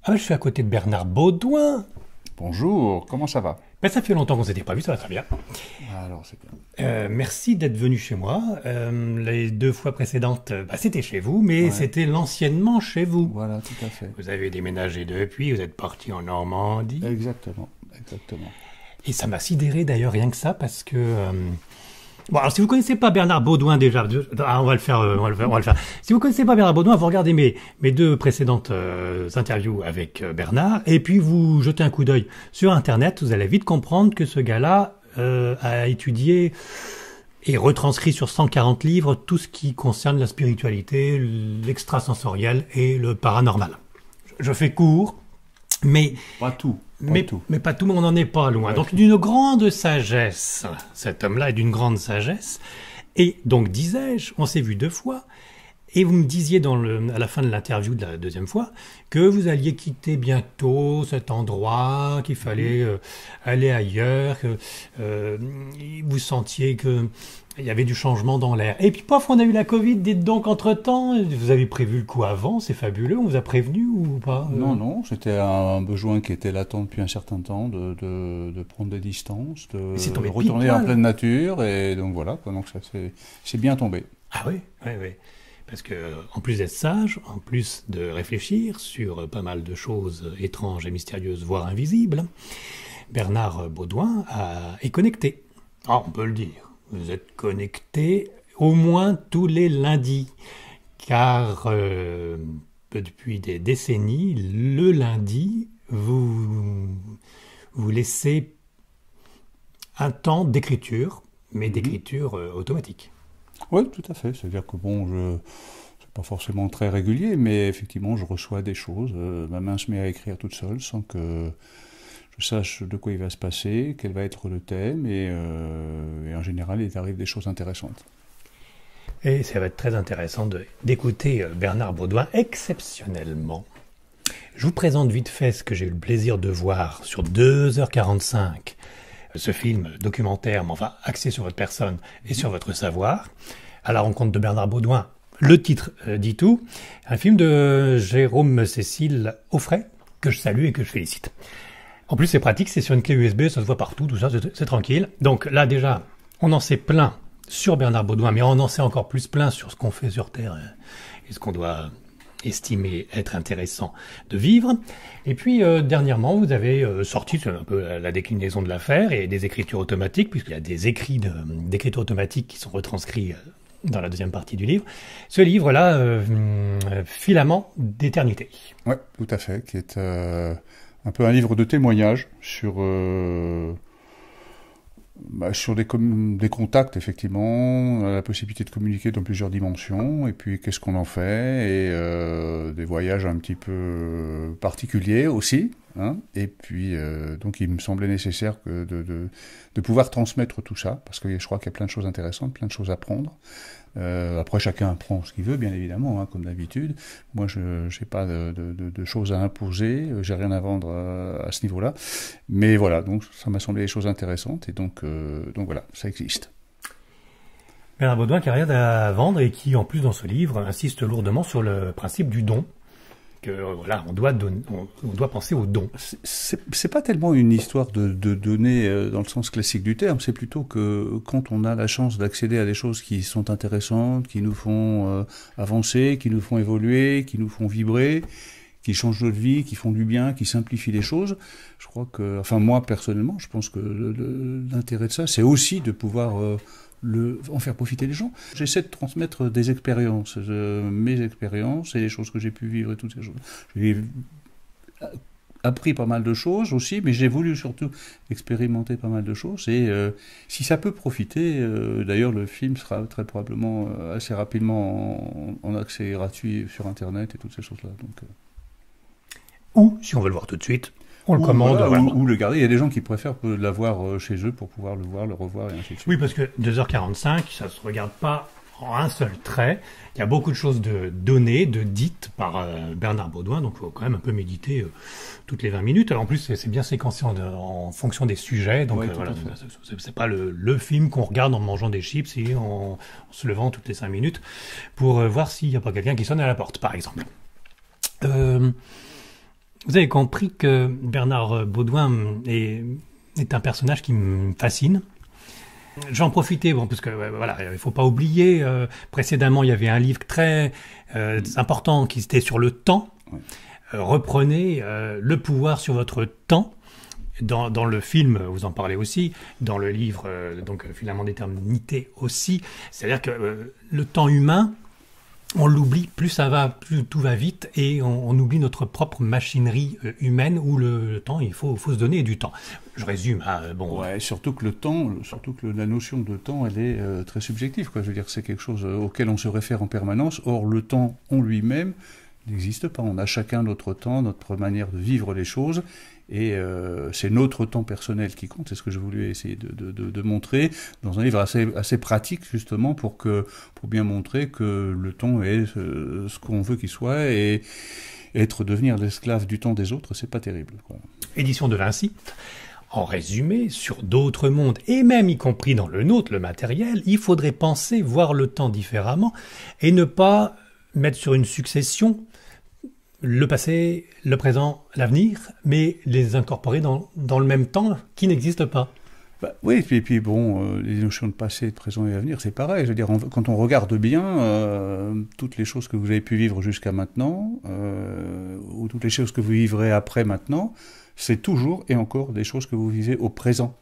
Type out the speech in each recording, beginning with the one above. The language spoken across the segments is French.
Ah, je suis à côté de Bernard Baudouin. Bonjour, comment ça va? Ben, ça fait longtemps qu'on ne s'était pas vu, ça va très bien. Alors, c'est bien. Merci d'être venu chez moi. Les deux fois précédentes, c'était chez vous, mais Ouais. c'était l'anciennement chez vous. Voilà, tout à fait. Vous avez déménagé depuis, vous êtes parti en Normandie. Exactement, exactement. Et ça m'a sidéré d'ailleurs rien que ça, parce que... Bon, alors si vous connaissez pas Bernard Baudouin déjà, on va le faire, on va le faire. Si vous connaissez pas Bernard Baudouin, vous regardez mes deux précédentes interviews avec Bernard, et puis vous jetez un coup d'œil sur Internet, vous allez vite comprendre que ce gars-là a étudié et retranscrit sur 140 livres tout ce qui concerne la spiritualité, l'extrasensoriel et le paranormal. Je fais court, mais... Pas tout. Mais pas tout le monde n'en est pas loin. Donc d'une grande sagesse, cet homme-là est d'une grande sagesse. Et donc disais-je, on s'est vu deux fois, et vous me disiez à la fin de l'interview de la deuxième fois que vous alliez quitter bientôt cet endroit, qu'il fallait aller ailleurs, que vous sentiez que il y avait du changement dans l'air. Et puis, paf, on a eu la Covid. Dites donc, entre-temps, vous avez prévu le coup avant, c'est fabuleux. On vous a prévenu ou pas? Non, c'était un besoin qui était latent depuis un certain temps de prendre des distances, c'est tombé de retourner pile en poil. pleine nature, et donc voilà, quoi, donc ça c'est bien tombé. Ah oui, oui, oui. Parce que, en plus d'être sage, en plus de réfléchir sur pas mal de choses étranges et mystérieuses, voire invisibles, Bernard Baudouin est connecté. Ah, on peut le dire. Vous êtes connecté au moins tous les lundis. Car depuis des décennies, le lundi, vous laissez un temps d'écriture, mais d'écriture automatique. Oui, tout à fait. C'est-à-dire que bon, c'est pas forcément très régulier, mais effectivement, je reçois des choses. Ma main se met à écrire toute seule sans que je sache de quoi il va se passer, quel va être le thème, et en général, il arrive des choses intéressantes. Et ça va être très intéressant d'écouter Bernard Baudouin exceptionnellement. Je vous présente vite fait ce que j'ai eu le plaisir de voir sur 2h45. Ce film documentaire, mais enfin axé sur votre personne et sur votre savoir, à la rencontre de Bernard Baudouin. Le titre dit tout. Un film de Jérôme Cécile Offray, que je salue et que je félicite. En plus, c'est pratique, c'est sur une clé USB, ça se voit partout, tout ça, c'est tranquille. Donc là, déjà, on en sait plein sur Bernard Baudouin, mais on en sait encore plus plein sur ce qu'on fait sur Terre et ce qu'on doit estimer être intéressant de vivre. Et puis, dernièrement, vous avez sorti un peu la déclinaison de l'affaire et des écritures automatiques, puisqu'il y a des écrits d'écriture automatique qui sont retranscrits dans la deuxième partie du livre. Ce livre-là, Filament d'éternité. Oui, tout à fait, qui est un peu un livre de témoignages sur des contacts, effectivement, la possibilité de communiquer dans plusieurs dimensions, et puis qu'est-ce qu'on en fait, et des voyages un petit peu particuliers aussi, hein, et puis donc il me semblait nécessaire de pouvoir transmettre tout ça, parce que je crois qu'il y a plein de choses intéressantes, plein de choses à prendre. Après, chacun apprend ce qu'il veut, bien évidemment, hein, comme d'habitude. Moi, je n'ai pas de choses à imposer, j'ai rien à vendre à ce niveau-là. Mais voilà, donc ça m'a semblé des choses intéressantes, et donc voilà, ça existe. Bernard Baudouin qui n'a rien à vendre et qui, en plus, dans ce livre, insiste lourdement sur le principe du don. Que, voilà, on doit penser au don. C'est pas tellement une histoire de donner dans le sens classique du terme, c'est plutôt que quand on a la chance d'accéder à des choses qui sont intéressantes, qui nous font avancer, qui nous font évoluer, qui nous font vibrer, qui changent notre vie, qui font du bien, qui simplifient les choses, je crois que, enfin moi personnellement, je pense que l'intérêt de ça, c'est aussi de pouvoir en faire profiter les gens. J'essaie de transmettre des expériences, mes expériences et les choses que j'ai pu vivre et toutes ces choses. J'ai appris pas mal de choses aussi, mais j'ai voulu surtout expérimenter pas mal de choses. Et si ça peut profiter, d'ailleurs le film sera très probablement assez rapidement en accès gratuit sur Internet et toutes ces choses-là. Donc, Ou, si on veut le voir tout de suite, on le commande. Voilà, voilà. ou le garder. Il y a des gens qui préfèrent l'avoir chez eux pour pouvoir le voir, le revoir et ainsi de suite. Oui, parce que 2h45, ça se regarde pas en un seul trait. Il y a beaucoup de choses de données, de dites par Bernard Baudouin, donc il faut quand même un peu méditer toutes les 20 minutes. Alors en plus, c'est bien séquencé en fonction des sujets, donc Ouais, voilà, c'est pas le film qu'on regarde en mangeant des chips et en se levant toutes les 5 minutes pour voir s'il n'y a pas quelqu'un qui sonne à la porte, par exemple. Vous avez compris que Bernard Baudouin est un personnage qui me fascine. J'en profitais, bon, parce que voilà, il faut pas oublier, précédemment, il y avait un livre très important qui était sur le temps. Ouais. Reprenez le pouvoir sur votre temps. Dans le film, vous en parlez aussi, dans le livre, donc Filament d'éternité aussi. C'est-à-dire que le temps humain, on l'oublie, plus ça va, plus tout va vite, et on oublie notre propre machinerie humaine où le temps, il faut se donner du temps. Je résume. Bon. Ouais, surtout que le temps, la notion de temps, elle est très subjective, quoi. Je veux dire, c'est quelque chose auquel on se réfère en permanence. Or, le temps en lui-même n'existe pas. On a chacun notre temps, notre manière de vivre les choses, et c'est notre temps personnel qui compte. C'est ce que je voulais essayer de montrer dans un livre assez pratique, justement, pour bien montrer que le temps est ce qu'on veut qu'il soit, et devenir l'esclave du temps des autres, c'est pas terrible, quoi. Édition de Vinci. En résumé, sur d'autres mondes, et même y compris dans le nôtre, le matériel, il faudrait penser, voir le temps différemment, et ne pas mettre sur une succession le passé, le présent, l'avenir, mais les incorporer dans le même temps qui n'existe pas. Bah, oui, et puis bon, les notions de passé, de présent et d'avenir, c'est pareil. Je veux dire, quand on regarde bien toutes les choses que vous avez pu vivre jusqu'à maintenant, ou toutes les choses que vous vivrez après maintenant, c'est toujours et encore des choses que vous vivez au présent.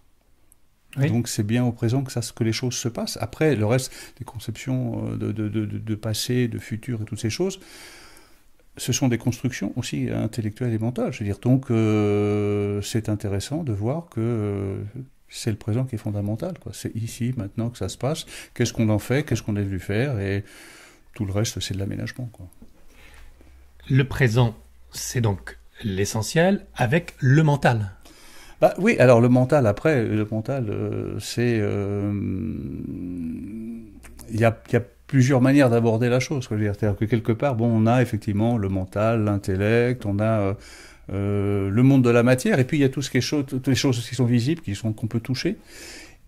Oui. Donc c'est bien au présent que les choses se passent. Après, le reste, des conceptions de passé, de futur et toutes ces choses, ce sont des constructions aussi intellectuelles et mentales. Je veux dire, donc c'est intéressant de voir que c'est le présent qui est fondamental, quoi. C'est ici, maintenant que ça se passe. Qu'est-ce qu'on en fait, qu'est-ce qu'on a dû faire, et tout le reste, c'est de l'aménagement, quoi. Le présent, c'est donc l'essentiel avec le mental. Bah oui, alors le mental, après, c'est... Il y a plusieurs manières d'aborder la chose, quoi. C'est-à-dire que quelque part, bon, on a effectivement le mental, l'intellect, on a le monde de la matière, et puis il y a toutes les choses qui sont visibles, qu'on peut toucher,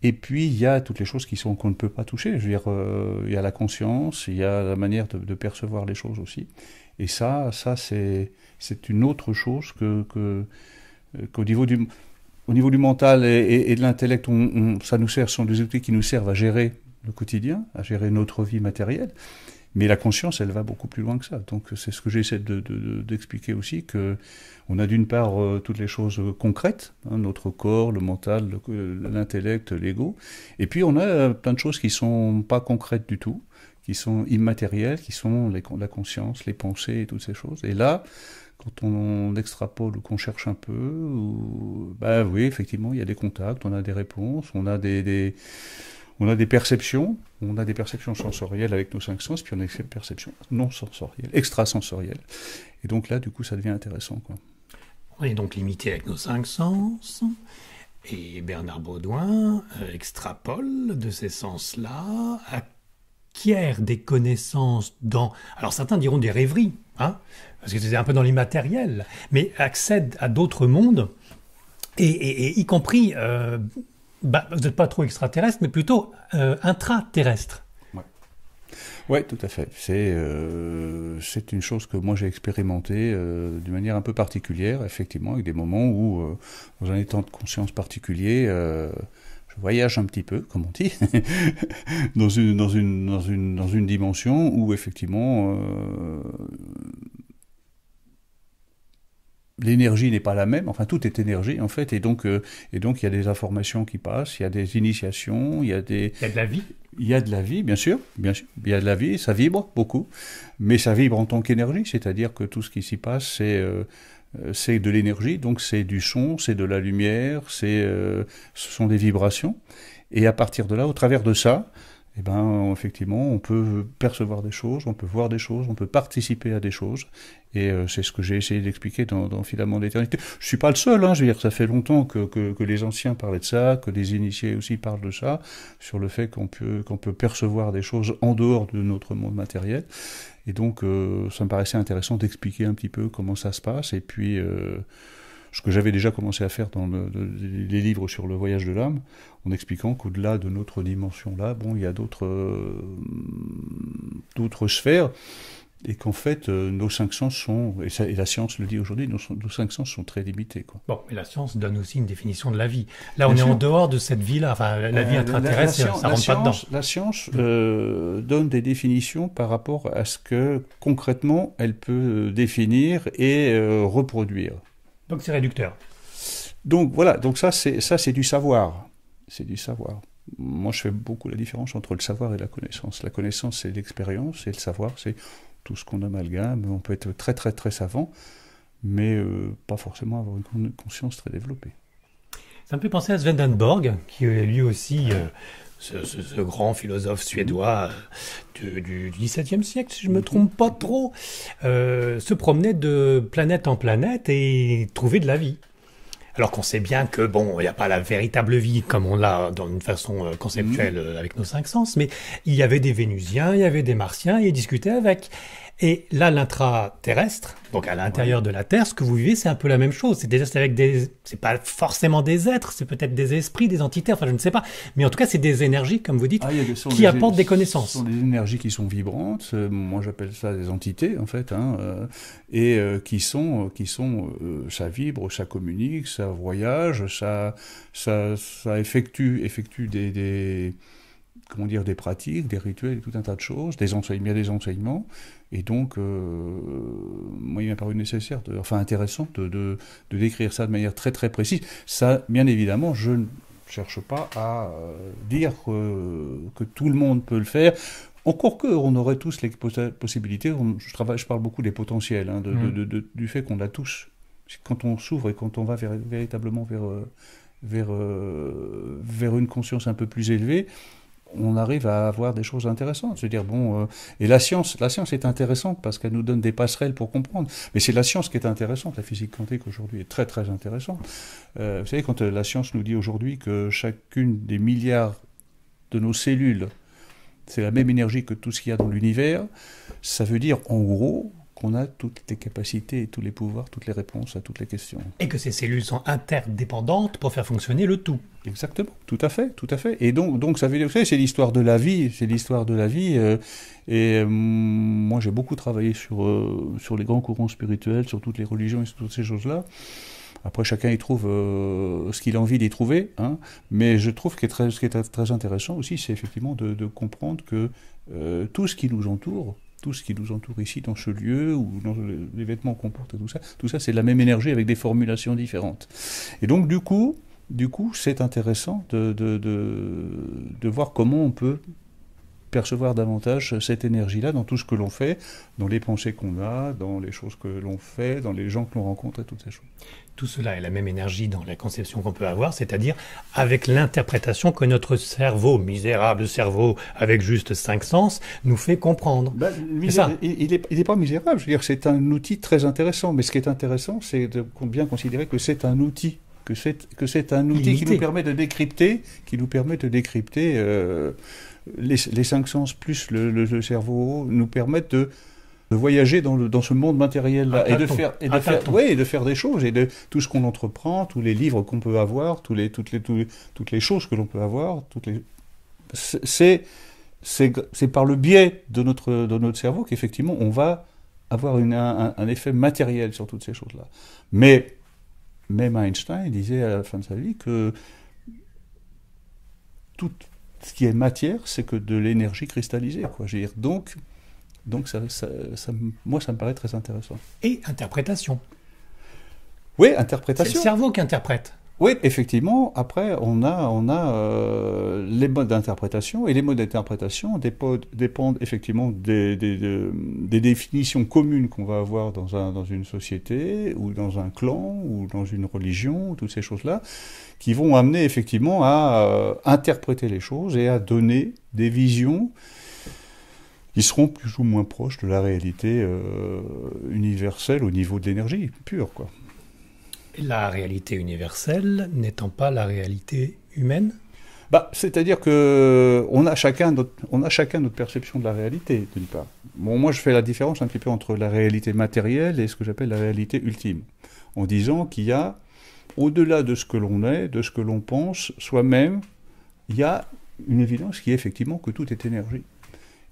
et puis il y a toutes les choses qu'on ne peut pas toucher. Je veux dire, il y a la conscience, il y a la manière de percevoir les choses aussi, et ça c'est une autre chose qu'au niveau du mental et de l'intellect, ça nous sert, ce sont des outils qui nous servent à gérer le quotidien, à gérer notre vie matérielle. Mais la conscience, elle va beaucoup plus loin que ça. Donc c'est ce que j'essaie d'expliquer aussi, que on a d'une part toutes les choses concrètes, hein, notre corps, le mental, l'intellect, l'ego, et puis on a plein de choses qui sont pas concrètes du tout, qui sont immatérielles, qui sont la conscience, les pensées et toutes ces choses. Et là, quand on extrapole ou qu'on cherche un peu, bah oui, effectivement, il y a des contacts, on a des réponses, on a des perceptions, sensorielles avec nos 5 sens, puis on a des perceptions non sensorielles, extrasensorielles. Et donc là, du coup, ça devient intéressant, quoi. On est donc limité avec nos 5 sens, et Bernard Baudouin extrapole de ces sens-là, acquiert des connaissances alors certains diront des rêveries, hein, parce que c'est un peu dans l'immatériel, mais accède à d'autres mondes, et y compris... vous n'êtes pas trop extraterrestre, mais plutôt intraterrestre. Ouais, tout à fait. C'est une chose que moi j'ai expérimentée d'une manière un peu particulière, effectivement, avec des moments où, dans un état de conscience particulier, je voyage un petit peu, comme on dit, dans une dimension où effectivement l'énergie n'est pas la même, enfin tout est énergie en fait, et donc il y a des informations qui passent, il y a des initiations, il y a de la vie. Il y a de la vie, bien sûr, il y a de la vie, ça vibre beaucoup, mais ça vibre en tant qu'énergie, c'est-à-dire que tout ce qui s'y passe, c'est de l'énergie, donc c'est du son, c'est de la lumière, ce sont des vibrations, et à partir de là, au travers de ça, eh ben, effectivement, on peut percevoir des choses, on peut voir des choses, on peut participer à des choses, et c'est ce que j'ai essayé d'expliquer dans Filament d'éternité. Je suis pas le seul, hein, je veux dire, ça fait longtemps que les anciens parlaient de ça, que les initiés aussi parlent de ça, sur le fait qu'on peut percevoir des choses en dehors de notre monde matériel, et donc ça me paraissait intéressant d'expliquer un petit peu comment ça se passe, et puis ce que j'avais déjà commencé à faire dans les livres sur le voyage de l'âme, en expliquant qu'au-delà de notre dimension-là, bon, il y a d'autres sphères, Et qu'en fait, nos cinq sens sont, et la science le dit aujourd'hui, nos cinq sens sont très limités, quoi. Bon, mais la science donne aussi une définition de la vie. Là, on Bien est en sûr. dehors de cette vie-là. Enfin, la vie intra-terrestre, ça rentre pas dedans. La science donne des définitions par rapport à ce que, concrètement, elle peut définir et reproduire. Donc c'est réducteur. Donc voilà, donc ça c'est du savoir. C'est du savoir. Moi, je fais beaucoup la différence entre le savoir et la connaissance. La connaissance, c'est l'expérience, et le savoir, c'est tout ce qu'on amalgame. On peut être très très très savant, mais pas forcément avoir une conscience très développée. Ça me fait penser à Swedenborg, qui est lui aussi ce grand philosophe suédois du XVIIe siècle, si je ne me trompe pas trop, se promenait de planète en planète et trouvait de la vie. Alors qu'on sait bien que, bon, il n'y a pas la véritable vie comme on l'a dans une façon conceptuelle avec nos cinq sens, mais il y avait des Vénusiens, il y avait des Martiens, et il discutait avec. Et là, l'intraterrestre, donc à l'intérieur de la Terre, ce que vous vivez, c'est un peu la même chose. C'est avec c'est pas forcément des êtres, c'est peut-être des esprits, des entités, enfin je ne sais pas. Mais en tout cas, c'est des énergies, comme vous dites, qui apportent des connaissances. Ce sont des énergies qui sont vibrantes. Moi, j'appelle ça des entités, en fait, et ça vibre, ça communique, ça voyage, ça effectue comment dire, des pratiques, des rituels, tout un tas de choses, des enseignements. Et donc, moi, il m'a paru nécessaire, intéressant de décrire ça de manière très très précise. Ça, bien évidemment, je ne cherche pas à dire que tout le monde peut le faire. Encore qu'on aurait tous les possibilités. Je parle beaucoup des potentiels, du fait qu'on l'a tous. Quand on s'ouvre et quand on va véritablement vers une conscience un peu plus élevée, on arrive à avoir des choses intéressantes. C'est-à-dire, et la science est intéressante parce qu'elle nous donne des passerelles pour comprendre. Mais c'est la science qui est intéressante. La physique quantique aujourd'hui est très très intéressante. Vous savez, quand la science nous dit aujourd'hui que chacune des milliards de nos cellules, c'est la même énergie que tout ce qu'il y a dans l'univers, ça veut dire en gros qu'on a toutes les capacités et tous les pouvoirs, toutes les réponses à toutes les questions. Et que ces cellules sont interdépendantes pour faire fonctionner le tout. Exactement, tout à fait. Et donc ça veut dire, c'est l'histoire de la vie, moi j'ai beaucoup travaillé sur les grands courants spirituels, sur toutes les religions et sur toutes ces choses-là. Après, chacun y trouve ce qu'il a envie d'y trouver, mais je trouve que ce qui est très intéressant aussi, c'est effectivement de comprendre que tout ce qui nous entoure ici, dans ce lieu, ou dans les vêtements qu'on porte, tout ça, c'est la même énergie avec des formulations différentes. Et donc, du coup, c'est intéressant de voir comment on peut percevoir davantage cette énergie-là dans tout ce que l'on fait, dans les pensées qu'on a, dans les choses que l'on fait, dans les gens que l'on rencontre et toutes ces choses. Tout cela est la même énergie dans la conception qu'on peut avoir, c'est-à-dire avec l'interprétation que notre cerveau, misérable cerveau, avec juste 5 sens, nous fait comprendre. Il n'est pas misérable, je veux dire, c'est un outil très intéressant, mais ce qui est intéressant, c'est de bien considérer que c'est un outil, Limité. qui nous permet de décrypter, les 5 sens plus le cerveau nous permettent de voyager dans ce monde matériel-là et de faire des choses, et de tout ce qu'on entreprend, tous les livres qu'on peut avoir, toutes les choses que l'on peut avoir, c'est par le biais de notre cerveau qu'effectivement on va avoir un effet matériel sur toutes ces choses-là. Mais même Einstein disait à la fin de sa vie que tout ce qui est matière, c'est que de l'énergie cristallisée, quoi. Je veux dire, donc moi, ça me paraît très intéressant. Et interprétation. Oui, interprétation. C'est le cerveau qui interprète. Oui, effectivement. Après, on a les modes d'interprétation, et les modes d'interprétation dépendent effectivement des définitions communes qu'on va avoir dans une société, ou dans un clan, ou dans une religion, toutes ces choses-là, qui vont amener effectivement à interpréter les choses et à donner des visions qui seront plus ou moins proches de la réalité universelle au niveau de l'énergie pure, quoi. La réalité universelle n'étant pas la réalité humaine ? C'est-à-dire que on a chacun notre perception de la réalité, d'une part. Bon, moi, je fais la différence un petit peu entre la réalité matérielle et ce que j'appelle la réalité ultime, en disant qu'il y a, au-delà de ce que l'on est, de ce que l'on pense soi-même, il y a une évidence qui est effectivement que tout est énergie.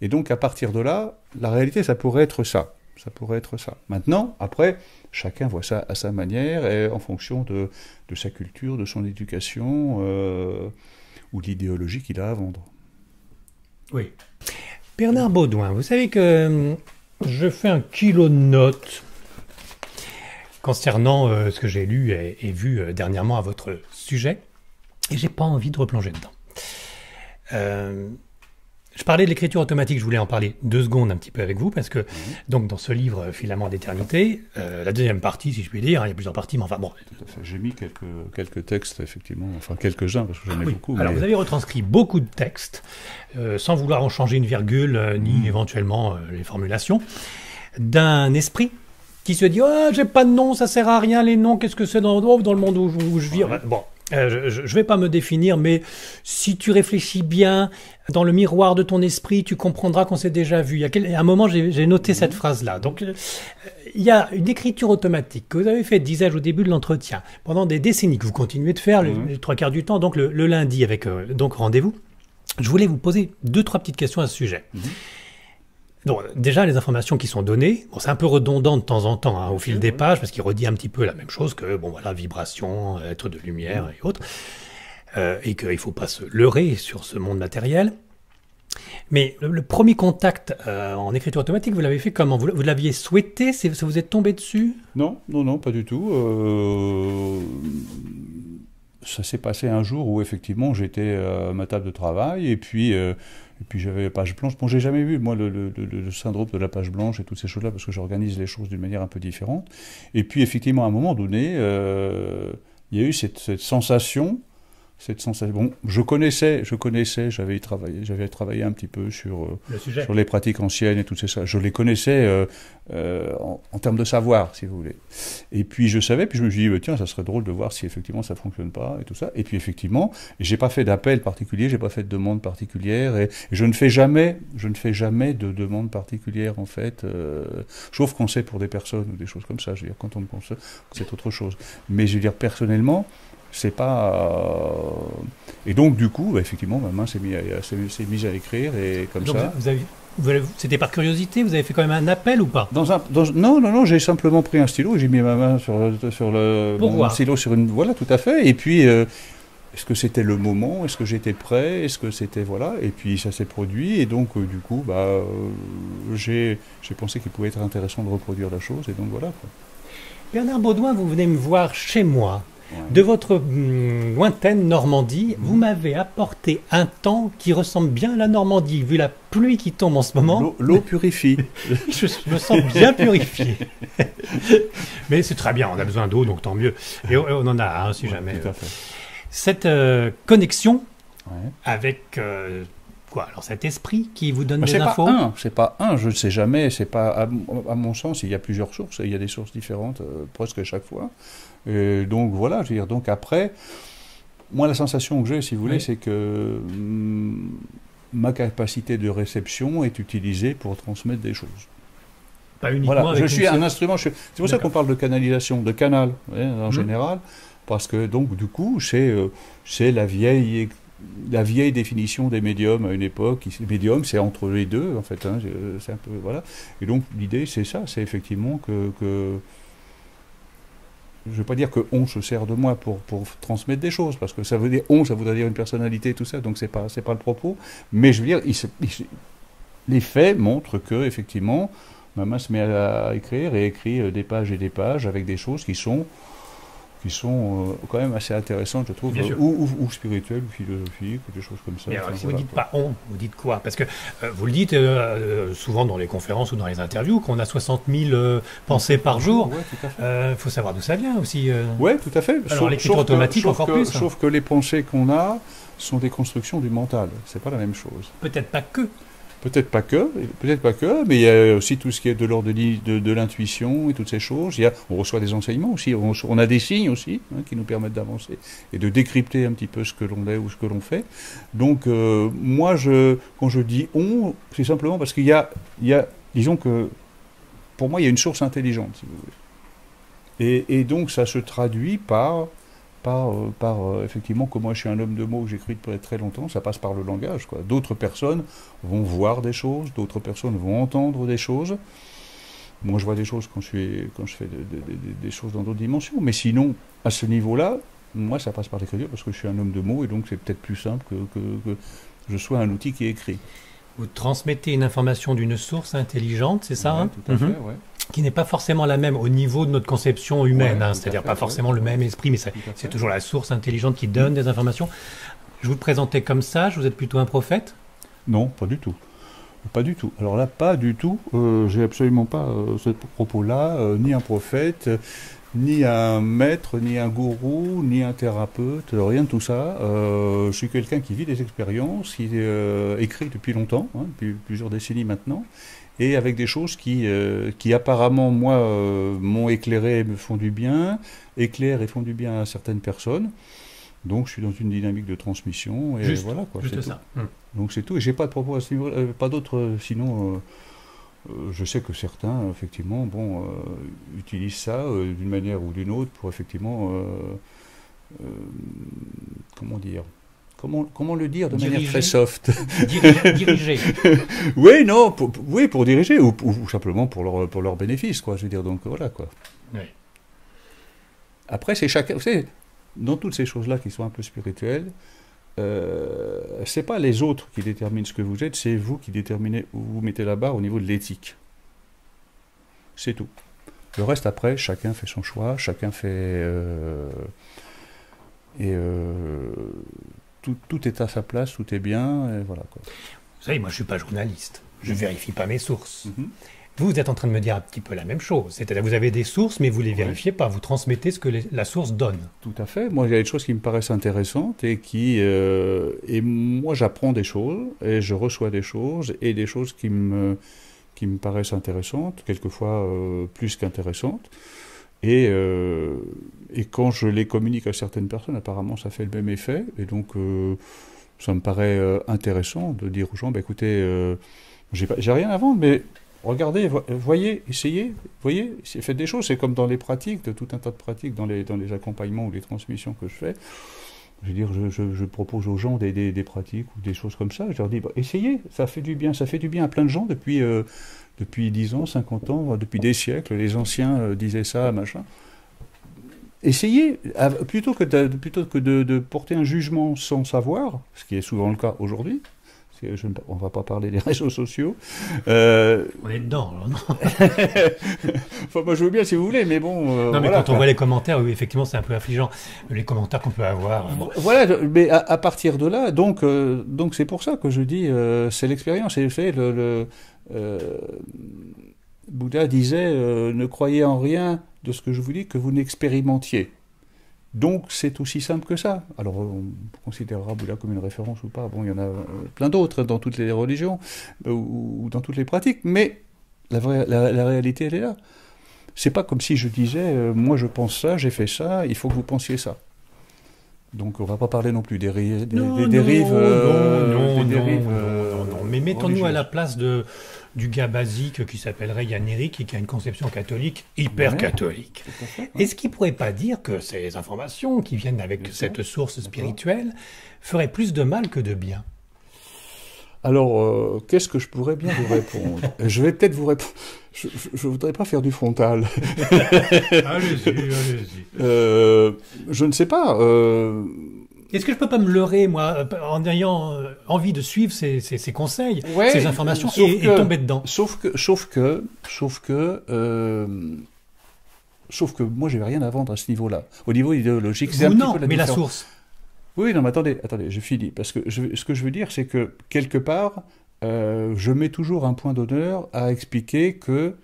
Et donc, à partir de là, la réalité, ça pourrait être ça. Ça pourrait être ça. Maintenant, après, chacun voit ça à sa manière, et en fonction de sa culture, de son éducation, ou de l'idéologie qu'il a à vendre. Oui. Bernard Baudouin, vous savez que je fais un kilo de notes concernant ce que j'ai lu et vu dernièrement à votre sujet, et j'ai pas envie de replonger dedans. Je parlais de l'écriture automatique, je voulais en parler 2 secondes un petit peu avec vous, parce que donc dans ce livre Filament d'éternité, la deuxième partie, si je puis dire, il y a plusieurs parties, mais enfin bon. Tout à fait. J'ai mis quelques textes, effectivement, enfin quelques-uns, parce que j'en ai beaucoup. Alors vous avez retranscrit beaucoup de textes, sans vouloir en changer une virgule, ni éventuellement les formulations, d'un esprit qui se dit « Oh, j'ai pas de nom, ça sert à rien, les noms, qu'est-ce que c'est dans le monde où je vis ?» Bon. Je ne vais pas me définir, mais si tu réfléchis bien dans le miroir de ton esprit, tu comprendras qu'on s'est déjà vu. À un moment, j'ai noté cette phrase-là. Donc, il y a une écriture automatique que vous avez fait, disais-je au début de l'entretien, pendant des décennies, que vous continuez de faire les 3/4 du temps, donc le lundi avec donc rendez-vous. Je voulais vous poser 2-3 petites questions à ce sujet. Donc, déjà, les informations qui sont données, bon, c'est un peu redondant de temps en temps au fil des pages, parce qu'il redit un petit peu la même chose que, bon voilà, vibration, être de lumière et autres, et qu'il ne faut pas se leurrer sur ce monde matériel. Mais le premier contact en écriture automatique, vous l'avez fait comment? Vous l'aviez souhaité? Ça vous est tombé dessus? Non, pas du tout. Ça s'est passé un jour où, effectivement, j'étais à ma table de travail, et puis j'avais la page blanche. Bon, j'ai jamais vu, moi, le syndrome de la page blanche et toutes ces choses-là, parce que j'organise les choses d'une manière un peu différente. Et puis, effectivement, à un moment donné, il y a eu cette sensation. Bon, je connaissais, j'avais travaillé un petit peu sur les pratiques anciennes et tout ça. Je les connaissais en termes de savoir, si vous voulez. Et puis je savais, puis je me suis dit, tiens, ça serait drôle de voir si effectivement ça fonctionne pas et tout ça. Et puis effectivement, j'ai pas fait d'appel particulier, j'ai pas fait de demande particulière, et je ne fais jamais de demande particulière en fait, sauf quand c'est pour des personnes ou des choses comme ça. Je veux dire, quand on me pense, c'est autre chose. Mais je veux dire, personnellement, c'est pas... Et donc, du coup, effectivement, ma main s'est mise à écrire, et comme donc ça... C'était par curiosité? Vous avez fait quand même un appel ou pas? Non, j'ai simplement pris un stylo et j'ai mis ma main sur mon stylo sur une... Voilà, tout à fait. Et puis, est-ce que c'était le moment? Est-ce que j'étais prêt? Est-ce que c'était... Voilà. Et puis, ça s'est produit. Et donc, du coup, j'ai pensé qu'il pouvait être intéressant de reproduire la chose. Et donc, voilà, quoi. Bernard Baudouin, vous venez me voir chez moi. De votre lointaine Normandie, vous m'avez apporté un temps qui ressemble bien à la Normandie, vu la pluie qui tombe en ce moment. L'eau purifie. Je me sens bien purifié. Mais c'est très bien, on a besoin d'eau, donc tant mieux. Et on en a, si jamais. Tout à fait. Cette connexion avec... quoi, alors cet esprit qui vous donne des infos? C'est pas un, je ne sais jamais, c'est pas, à mon sens, il y a plusieurs sources, il y a des sources différentes presque à chaque fois. Et donc voilà, je veux dire, donc après, moi la sensation que j'ai, si vous voulez, c'est que ma capacité de réception est utilisée pour transmettre des choses. Pas uniquement voilà, avec je suis un instrument, c'est pour ça qu'on parle de canalisation, de canal, en général, parce que donc du coup, c'est la vieille définition des médiums à une époque. Médium, c'est entre les deux, en fait. C'est un peu, voilà. Et donc, l'idée, c'est ça. C'est effectivement que je ne veux pas dire que on se sert de moi pour transmettre des choses, parce que ça veut dire ça voudrait dire une personnalité, tout ça, donc c'est pas le propos. Mais je veux dire, les faits montrent que, effectivement, ma main se met à écrire et écrit des pages et des pages avec des choses qui sont quand même assez intéressantes, je trouve, ou spirituelles, ou philosophiques, ou des choses comme ça. Mais alors, si vous dites pas on, vous dites quoi? Parce que vous le dites souvent dans les conférences ou dans les interviews, qu'on a 60 000 pensées par jour. Oui, tout à fait. Faut savoir d'où ça vient aussi. Oui, tout à fait. Alors l'écriture automatique, encore plus. Sauf que les pensées qu'on a sont des constructions du mental. C'est pas la même chose. Peut-être pas que. Peut-être pas que, mais il y a aussi tout ce qui est de l'ordre de l'intuition et toutes ces choses. On reçoit des enseignements aussi, on a des signes aussi qui nous permettent d'avancer et de décrypter un petit peu ce que l'on est ou ce que l'on fait. Donc moi, quand je dis on, c'est simplement parce qu'il y a, disons que, pour moi, il y a une source intelligente, si vous voulez. Et donc ça se traduit par effectivement, comme moi je suis un homme de mots, j'écris depuis très longtemps, ça passe par le langage, quoi. D'autres personnes vont voir des choses, d'autres personnes vont entendre des choses. Moi je vois des choses quand je fais des choses dans d'autres dimensions, mais sinon, à ce niveau-là, moi ça passe par l'écriture parce que je suis un homme de mots et donc c'est peut-être plus simple que je sois un outil qui est écrit. Vous transmettez une information d'une source intelligente, c'est ça, Ouais, hein? tout à fait, ouais. Qui n'est pas forcément la même au niveau de notre conception humaine, Ouais, hein, tout à c'est-à-dire fait, pas ouais. forcément le même esprit, mais Tout à fait. c'est toujours la source intelligente qui donne des informations. Je vous le présentais comme ça, vous êtes plutôt un prophète? Non, pas du tout. Pas du tout. Alors là, pas du tout. J'ai absolument pas ce propos-là, ni un prophète, ni un maître, ni un gourou, ni un thérapeute, rien de tout ça. Je suis quelqu'un qui vit des expériences, qui écrit depuis longtemps, hein, depuis plusieurs décennies maintenant, et avec des choses qui apparemment, moi, m'ont éclairé et me font du bien, éclairent et font du bien à certaines personnes. Donc je suis dans une dynamique de transmission, et Juste, voilà, quoi, juste c'est ça. tout. Donc c'est tout, et j'ai pas de propos à ce niveau, pas d'autres, sinon je sais que certains, effectivement, bon, utilisent ça d'une manière ou d'une autre pour effectivement, comment dire, comment le dire de manière Diriger. très soft. Diriger. Oui, non, oui, pour diriger, ou simplement pour leur bénéfice, quoi, je veux dire, donc voilà, quoi. Oui. Après, c'est chacun, vous savez, dans toutes ces choses-là qui sont un peu spirituelles, c'est pas les autres qui déterminent ce que vous êtes, c'est vous qui déterminez où vous mettez la barre au niveau de l'éthique. C'est tout. Le reste, après, chacun fait son choix, chacun fait... tout est à sa place, tout est bien, et voilà, quoi. Vous savez, moi je suis pas journaliste, je vérifie pas mes sources. Mhm. Vous êtes en train de me dire un petit peu la même chose, c'est-à-dire vous avez des sources, mais vous les Ouais. vérifiez pas, vous transmettez ce que la source donne. Tout à fait. Moi, il y a des choses qui me paraissent intéressantes et moi, j'apprends des choses et je reçois des choses et des choses qui me paraissent intéressantes, quelquefois plus qu'intéressantes. Et quand je les communique à certaines personnes, apparemment, ça fait le même effet. Et donc, ça me paraît intéressant de dire aux gens, bah, écoutez, j'ai rien à vendre, mais regardez, voyez, essayez, voyez, faites des choses. C'est comme dans les pratiques, de tout un tas de pratiques, dans les accompagnements ou les transmissions que je fais. Je veux dire, je propose aux gens des pratiques ou des choses comme ça. Je leur dis, bah, essayez, ça fait du bien à plein de gens depuis 10 ans, 50 ans, depuis des siècles. Les anciens disaient ça, machin. Essayez, plutôt que de porter un jugement sans savoir, ce qui est souvent le cas aujourd'hui. On ne va pas parler des réseaux sociaux. On est dedans, alors, non? Enfin, moi je veux bien si vous voulez, mais bon... Non, mais voilà, quand on voit les commentaires, oui, effectivement, c'est un peu affligeant. Les commentaires qu'on peut avoir. Bon. Voilà, mais à partir de là, donc c'est pour ça que je dis, c'est l'expérience. Et Bouddha disait, ne croyez en rien de ce que je vous dis que vous n'expérimentiez. Donc c'est aussi simple que ça. Alors on considérera Bouddha comme une référence ou pas. Bon, il y en a plein d'autres dans toutes les religions ou dans toutes les pratiques, mais la réalité, elle est là. C'est pas comme si je disais, moi je pense ça, j'ai fait ça, il faut que vous pensiez ça. Donc on va pas parler non plus des dérives. Non, mais mettons-nous à la place du gars basique qui s'appellerait Yann Eric et qui a une conception catholique hyper catholique. Ouais. Est-ce qu'il ne pourrait pas dire que ces informations qui viennent avec cette source spirituelle feraient plus de mal que de bien? Alors, qu'est-ce que je pourrais bien vous répondre? Je vais peut-être vous répondre. Je ne voudrais pas faire du frontal. Allez-y. Je ne sais pas. Est-ce que je peux pas me leurrer, moi, en ayant envie de suivre ces conseils, ces informations, et tomber dedans? Sauf que moi, j'ai rien à vendre à ce niveau-là. Au niveau idéologique, c'est un petit peu la mais la différence. source. Oui, non, mais attendez, je finis. Parce que ce que je veux dire, c'est que, quelque part, je mets toujours un point d'honneur à expliquer que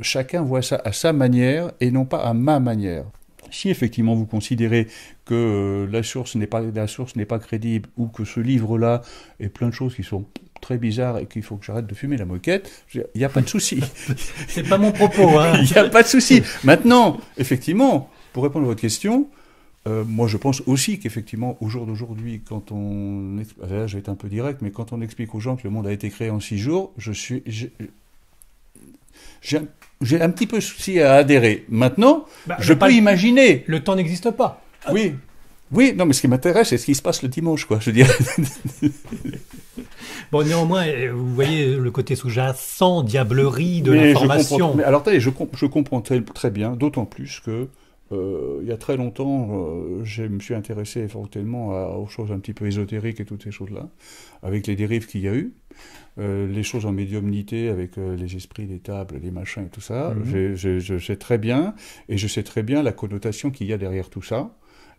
chacun voit ça à sa manière et non pas à ma manière. Si effectivement vous considérez que la source n'est pas crédible ou que ce livre-là est plein de choses qui sont très bizarres et qu'il faut que j'arrête de fumer la moquette, il n'y a pas de souci. C'est pas mon propos, hein. Il n'y a pas de souci. Maintenant, effectivement, pour répondre à votre question, moi je pense aussi qu'effectivement, au jour d'aujourd'hui, quand là je vais être un peu direct, mais quand on explique aux gens que le monde a été créé en 6 jours, j'ai j'ai un petit peu souci à adhérer. Maintenant, je pas peux imaginer. Le temps n'existe pas. Oui. Oui, non, mais ce qui m'intéresse, c'est ce qui se passe le dimanche, quoi, je dirais. Bon, néanmoins, vous voyez le côté sous-jacent, diablerie de l'information. Mais alors, attendez, je comprends très bien, d'autant plus que il y a très longtemps, je me suis intéressé éventuellement aux choses un petit peu ésotériques et toutes ces choses-là, avec les dérives qu'il y a eu, les choses en médiumnité avec les esprits, les tables, les machins et tout ça. Je sais très bien, et je sais très bien la connotation qu'il y a derrière tout ça.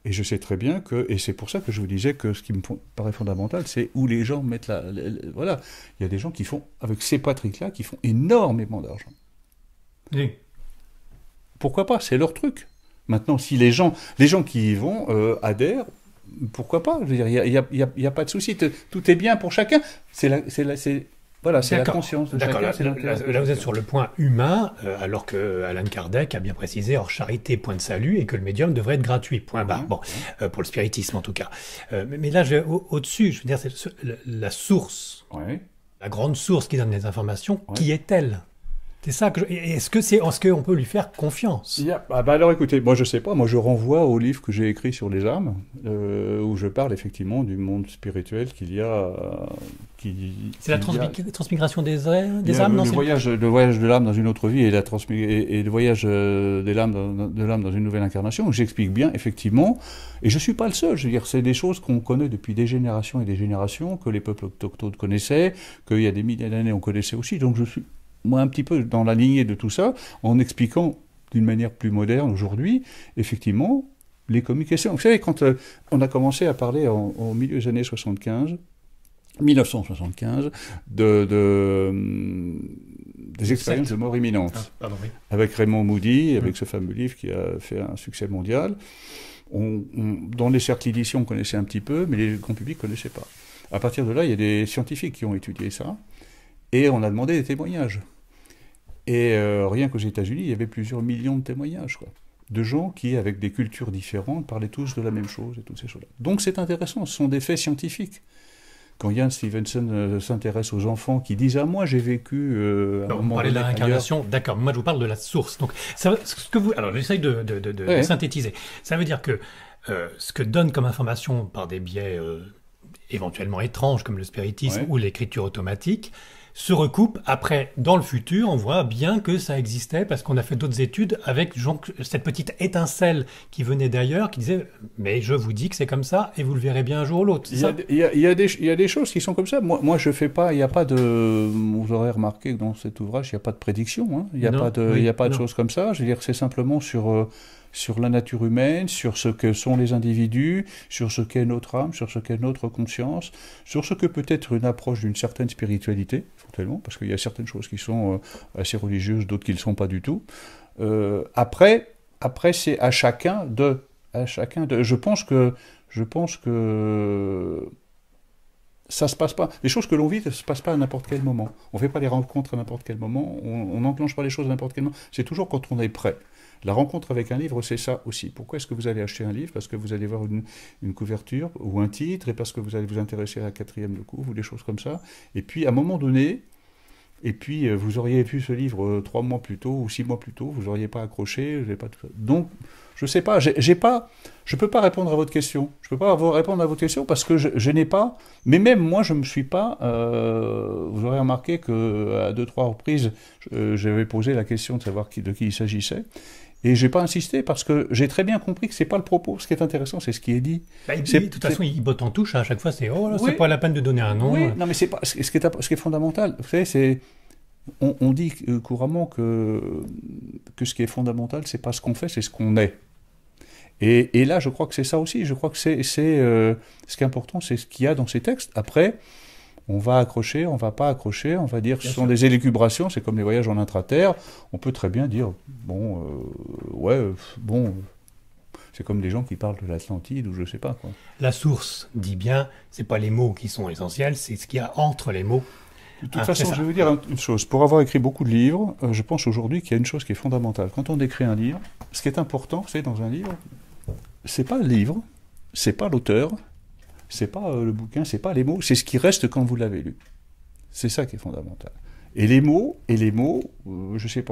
Et je sais très bien que, et c'est pour ça que je vous disais que ce qui me paraît fondamental, c'est où les gens mettent voilà. Il y a des gens qui font, avec ces pratiques-là, qui font énormément d'argent. Oui. Pourquoi pas? C'est leur truc. Maintenant, si les gens qui y vont adhèrent, pourquoi pas? Je veux dire, il y a pas de souci. Tout est bien pour chacun. Voilà, c'est la conscience de chacun. Là, vous êtes sur le point humain, alors que Alan Kardec a bien précisé hors charité, point de salut, et que le médium devrait être gratuit, point barre. Bon, pour le spiritisme en tout cas. Mais là, au-dessus, je veux dire, c'est la source, la grande source qui donne les informations, qui est-elle? C'est ça que est-ce qu'on peut lui faire confiance? Alors écoutez, moi je sais pas, moi je renvoie au livre que j'ai écrit sur les âmes, où je parle effectivement du monde spirituel qu'il y a. C'est la transmigration des âmes, non? Le voyage de l'âme dans une autre vie et le voyage de l'âme dans une nouvelle incarnation, où j'explique bien effectivement, et je suis pas le seul, je veux dire, c'est des choses qu'on connaît depuis des générations et des générations, que les peuples autochtones connaissaient, qu'il y a des milliers d'années on connaissait aussi, donc je suis moi un petit peu dans la lignée de tout ça, en expliquant d'une manière plus moderne aujourd'hui, effectivement, les communications. Vous savez, quand on a commencé à parler au milieu des années 1975, des expériences de mort imminente, avec Raymond Moody, avec ce fameux livre qui a fait un succès mondial, dans les cercles d'édition, on connaissait un petit peu, mais les grands publics ne connaissaient pas. À partir de là, il y a des scientifiques qui ont étudié ça, et on a demandé des témoignages. Et rien qu'aux États-Unis, il y avait plusieurs millions de témoignages, quoi, de gens qui, avec des cultures différentes, parlaient tous de la même chose et toutes ces choses-là. Donc c'est intéressant, ce sont des faits scientifiques. Quand Ian Stevenson s'intéresse aux enfants qui disent « Ah, moi j'ai vécu... on parlait de la réincarnation, d'accord, moi je vous parle de la source. Donc, alors j'essaye de synthétiser. Ça veut dire que ce que donne comme information par des biais éventuellement étranges, comme le spiritisme ou l'écriture automatique, se recoupe après, dans le futur, on voit bien que ça existait parce qu'on a fait d'autres études avec cette petite étincelle qui venait d'ailleurs, qui disait « mais je vous dis que c'est comme ça et vous le verrez bien un jour ou l'autre ». Il y a des choses qui sont comme ça. Moi je fais pas, il n'y a pas de... Vous aurez remarqué que dans cet ouvrage, il n'y a pas de prédiction, hein. Il n'y a pas de choses comme ça. Je veux dire, c'est simplement sur la nature humaine, sur ce que sont les individus, sur ce qu'est notre âme, sur ce qu'est notre conscience, sur ce que peut être une approche d'une certaine spiritualité, éventuellement, parce qu'il y a certaines choses qui sont assez religieuses, d'autres qui ne le sont pas du tout. Après c'est à chacun de... Je pense que ça se passe pas. Les choses que l'on vit ne se passent pas à n'importe quel moment. On ne fait pas les rencontres à n'importe quel moment, on n'enclenche pas les choses à n'importe quel moment. C'est toujours quand on est prêt. La rencontre avec un livre, c'est ça aussi. Pourquoi est-ce que vous allez acheter un livre? Parce que vous allez voir une couverture ou un titre, et parce que vous allez vous intéresser à la quatrième de couve, ou des choses comme ça. Et puis, à un moment donné, vous auriez vu ce livre 3 mois plus tôt ou 6 mois plus tôt, vous n'auriez pas accroché, donc, je ne sais pas, je ne peux pas répondre à votre question. Je ne peux pas répondre à votre question parce que je n'ai pas, mais même moi, je ne me suis pas, vous aurez remarqué qu'à 2-3 reprises, j'avais posé la question de savoir de qui il s'agissait. Et je n'ai pas insisté parce que j'ai très bien compris que ce n'est pas le propos. Ce qui est intéressant, c'est ce qui est dit. De toute façon, il botte en touche. À chaque fois, c'est « Oh, c'est pas la peine de donner un nom. » Oui, non, mais c'est pas, ce qui est fondamental, vous savez, c'est... On dit couramment que ce qui est fondamental, c'est pas ce qu'on fait, c'est ce qu'on est. Et là, je crois que c'est ça aussi. Je crois que ce qui est important, c'est ce qu'il y a dans ces textes. Après, on va accrocher, on va pas accrocher, on va dire que ce sont des élucubrations, c'est comme les voyages en intra-terre. On peut très bien dire, c'est comme des gens qui parlent de l'Atlantide ou je sais pas, quoi. La source dit bien, c'est pas les mots qui sont essentiels, c'est ce qu'il y a entre les mots. De toute façon, je vais vous dire une chose. Pour avoir écrit beaucoup de livres, je pense aujourd'hui qu'il y a une chose qui est fondamentale. Quand on écrit un livre, ce qui est important, c'est dans un livre, c'est pas le livre, c'est pas l'auteur, c'est pas le bouquin, c'est pas les mots, c'est ce qui reste quand vous l'avez lu. C'est ça qui est fondamental. Et les mots, je sais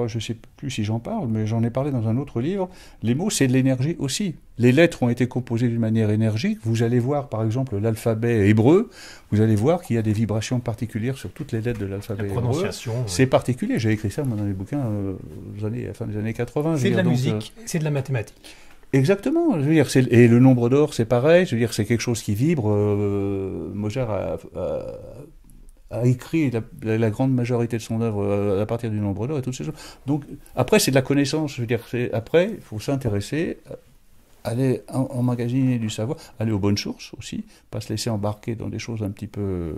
plus si j'en parle, mais j'en ai parlé dans un autre livre. Les mots, c'est de l'énergie aussi. Les lettres ont été composées d'une manière énergique. Vous allez voir, par exemple, l'alphabet hébreu. Vous allez voir qu'il y a des vibrations particulières sur toutes les lettres de l'alphabet hébreu. La prononciation. C'est particulier. J'ai écrit ça moi, dans les bouquins à la fin des années 80. C'est de la musique, c'est de la mathématique. Exactement. Je veux dire, et le nombre d'or, c'est pareil. Je veux dire, c'est quelque chose qui vibre. Mozart a écrit la grande majorité de son œuvre à partir du nombre d'or et toutes ces choses. Donc, après, c'est de la connaissance. Je veux dire, après, il faut s'intéresser, aller emmagasiner du savoir, aller aux bonnes sources aussi, pas se laisser embarquer dans des choses un petit peu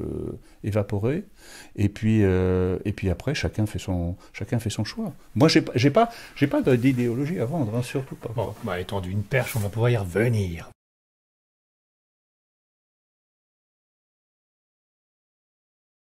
évaporées. Et puis après, chacun fait son choix. Moi, j'ai pas d'idéologie à vendre, hein, surtout pas. Bon, étant d'une perche, on va pouvoir y revenir.